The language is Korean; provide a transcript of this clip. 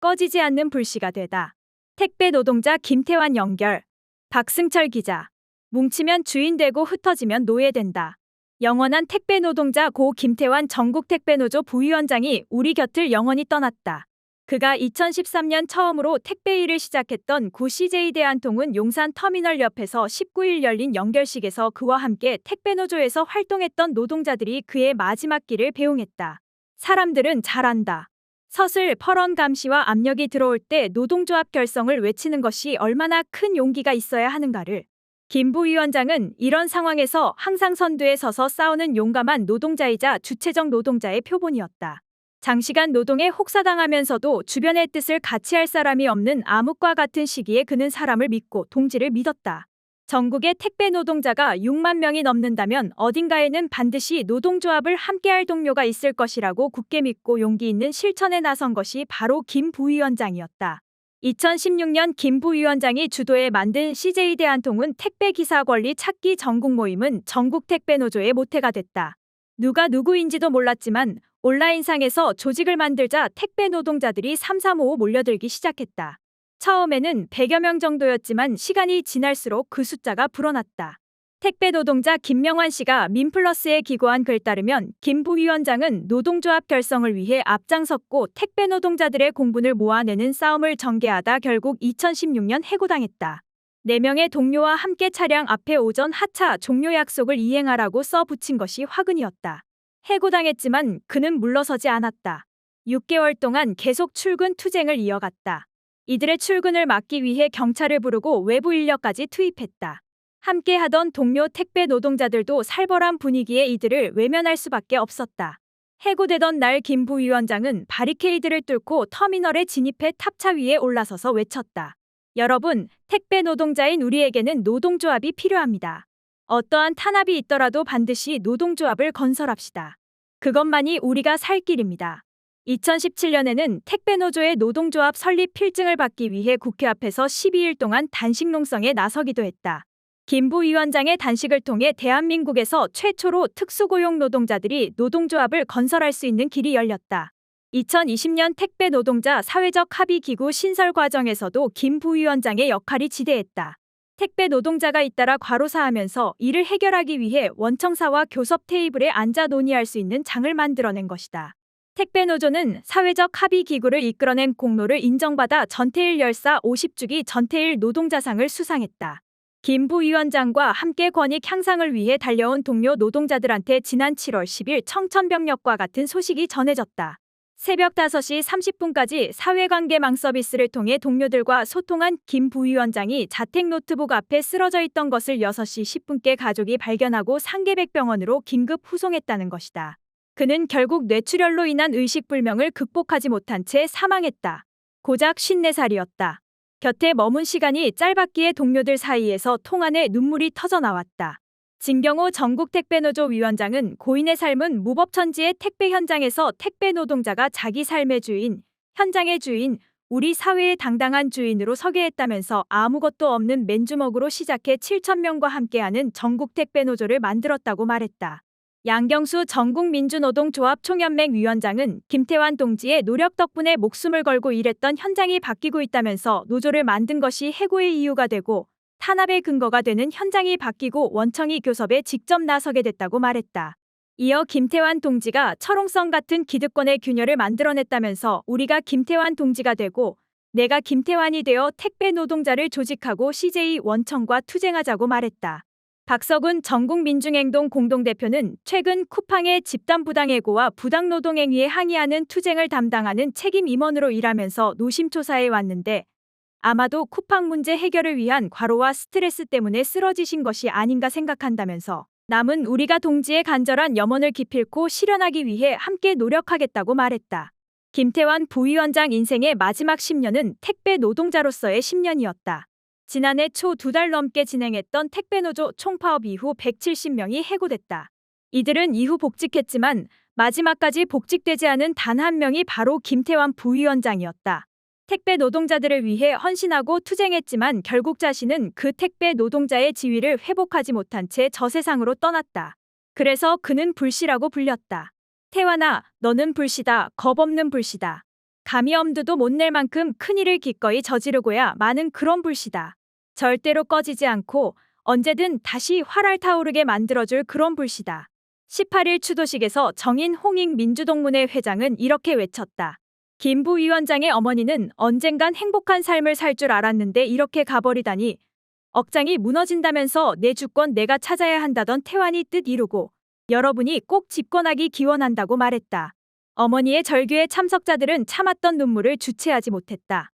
꺼지지 않는 불씨가 되다. 택배 노동자 김태환 연결. 박승철 기자. 뭉치면 주인 되고 흩어지면 노예 된다. 영원한 택배 노동자 고 김태환 전국 택배노조 부위원장이 우리 곁을 영원히 떠났다. 그가 2013년 처음으로 택배 일을 시작했던 구 CJ 대한통운 용산 터미널 옆에서 19일 열린 연결식에서 그와 함께 택배노조에서 활동했던 노동자들이 그의 마지막 길을 배웅했다. 사람들은 잘 안다. 서슬 퍼런 감시와 압력이 들어올 때 노동조합 결성을 외치는 것이 얼마나 큰 용기가 있어야 하는가를. 김 부위원장은 이런 상황에서 항상 선두에 서서 싸우는 용감한 노동자이자 주체적 노동자의 표본이었다. 장시간 노동에 혹사당하면서도 주변의 뜻을 같이 할 사람이 없는 암흑과 같은 시기에 그는 사람을 믿고 동지를 믿었다. 전국의 택배 노동자가 6만 명이 넘는다면 어딘가에는 반드시 노동조합을 함께할 동료가 있을 것이라고 굳게 믿고 용기 있는 실천에 나선 것이 바로 김 부위원장이었다. 2016년 김 부위원장이 주도해 만든 CJ 대한통운 택배 기사 권리 찾기 전국 모임은 전국 택배 노조의 모태가 됐다. 누가 누구인지도 몰랐지만 온라인상에서 조직을 만들자 택배 노동자들이 삼삼오오 몰려들기 시작했다. 처음에는 100여 명 정도였지만 시간이 지날수록 그 숫자가 불어났다. 택배 노동자 김명환 씨가 민플러스에 기고한 글 따르면 김 부위원장은 노동조합 결성을 위해 앞장섰고 택배 노동자들의 공분을 모아내는 싸움을 전개하다 결국 2016년 해고당했다. 4명의 동료와 함께 차량 앞에 오전 하차 종료 약속을 이행하라고 써 붙인 것이 화근이었다. 해고당했지만 그는 물러서지 않았다. 6개월 동안 계속 출근 투쟁을 이어갔다. 이들의 출근을 막기 위해 경찰을 부르고 외부 인력까지 투입했다. 함께 하던 동료 택배 노동자들도 살벌한 분위기에 이들을 외면할 수밖에 없었다. 해고되던 날 김 부위원장은 바리케이드를 뚫고 터미널에 진입해 탑차 위에 올라서서 외쳤다. 여러분, 택배 노동자인 우리에게는 노동조합이 필요합니다. 어떠한 탄압이 있더라도 반드시 노동조합을 건설합시다. 그것만이 우리가 살 길입니다. 2017년에는 택배노조의 노동조합 설립 필증을 받기 위해 국회 앞에서 12일 동안 단식 농성에 나서기도 했다. 김 부위원장의 단식을 통해 대한민국에서 최초로 특수고용 노동자들이 노동조합을 건설할 수 있는 길이 열렸다. 2020년 택배 노동자 사회적 합의 기구 신설 과정에서도 김 부위원장의 역할이 지대했다. 택배 노동자가 잇따라 과로사하면서 이를 해결하기 위해 원청사와 교섭 테이블에 앉아 논의할 수 있는 장을 만들어낸 것이다. 택배노조는 사회적 합의 기구를 이끌어낸 공로를 인정받아 전태일 열사 50주기 전태일 노동자상을 수상했다. 김 부위원장과 함께 권익 향상을 위해 달려온 동료 노동자들한테 지난 7월 10일 청천벽력과 같은 소식이 전해졌다. 새벽 5시 30분까지 사회관계망 서비스를 통해 동료들과 소통한 김 부위원장이 자택 노트북 앞에 쓰러져 있던 것을 6시 10분께 가족이 발견하고 상계백병원으로 긴급 후송했다는 것이다. 그는 결국 뇌출혈로 인한 의식불명을 극복하지 못한 채 사망했다. 고작 54살이었다. 곁에 머문 시간이 짧았기에 동료들 사이에서 통안에 눈물이 터져 나왔다. 진경호 전국택배노조 위원장은 고인의 삶은 무법천지의 택배 현장에서 택배 노동자가 자기 삶의 주인, 현장의 주인, 우리 사회의 당당한 주인으로 서게 했다면서 아무것도 없는 맨주먹으로 시작해 7,000명과 함께하는 전국택배노조를 만들었다고 말했다. 양경수 전국민주노동조합 총연맹 위원장은 김태환 동지의 노력 덕분에 목숨을 걸고 일했던 현장이 바뀌고 있다면서 노조를 만든 것이 해고의 이유가 되고 탄압의 근거가 되는 현장이 바뀌고 원청이 교섭에 직접 나서게 됐다고 말했다. 이어 김태환 동지가 철옹성 같은 기득권의 균열을 만들어냈다면서 우리가 김태환 동지가 되고 내가 김태환이 되어 택배 노동자를 조직하고 CJ 원청과 투쟁하자고 말했다. 박석훈 전국민중행동 공동대표는 최근 쿠팡의 집단 부당해고와 부당노동행위에 항의하는 투쟁을 담당하는 책임 임원으로 일하면서 노심초사해 왔는데 아마도 쿠팡 문제 해결을 위한 과로와 스트레스 때문에 쓰러지신 것이 아닌가 생각한다면서 남은 우리가 동지의 간절한 염원을 기필코 실현하기 위해 함께 노력하겠다고 말했다. 김태환 부위원장 인생의 마지막 10년은 택배 노동자로서의 10년이었다. 지난해 초 2달 넘게 진행했던 택배노조 총파업 이후 170명이 해고됐다. 이들은 이후 복직했지만 마지막까지 복직되지 않은 단 한 명이 바로 김태환 부위원장이었다. 택배 노동자들을 위해 헌신하고 투쟁했지만 결국 자신은 그 택배 노동자의 지위를 회복하지 못한 채 저 세상으로 떠났다. 그래서 그는 불씨라고 불렸다. 태환아, 너는 불씨다. 겁없는 불씨다. 감히 엄두도 못 낼 만큼 큰일을 기꺼이 저지르고야 마는 그런 불씨다. 절대로 꺼지지 않고 언제든 다시 활활 타오르게 만들어줄 그런 불씨다. 18일 추도식에서 정인 홍익 민주동문회 회장은 이렇게 외쳤다. 김 부위원장의 어머니는 언젠간 행복한 삶을 살 줄 알았는데 이렇게 가버리다니. 억장이 무너진다면서 내 주권 내가 찾아야 한다던 태환이 뜻 이루고 여러분이 꼭 집권하기 기원한다고 말했다. 어머니의 절규에 참석자들은 참았던 눈물을 주체하지 못했다.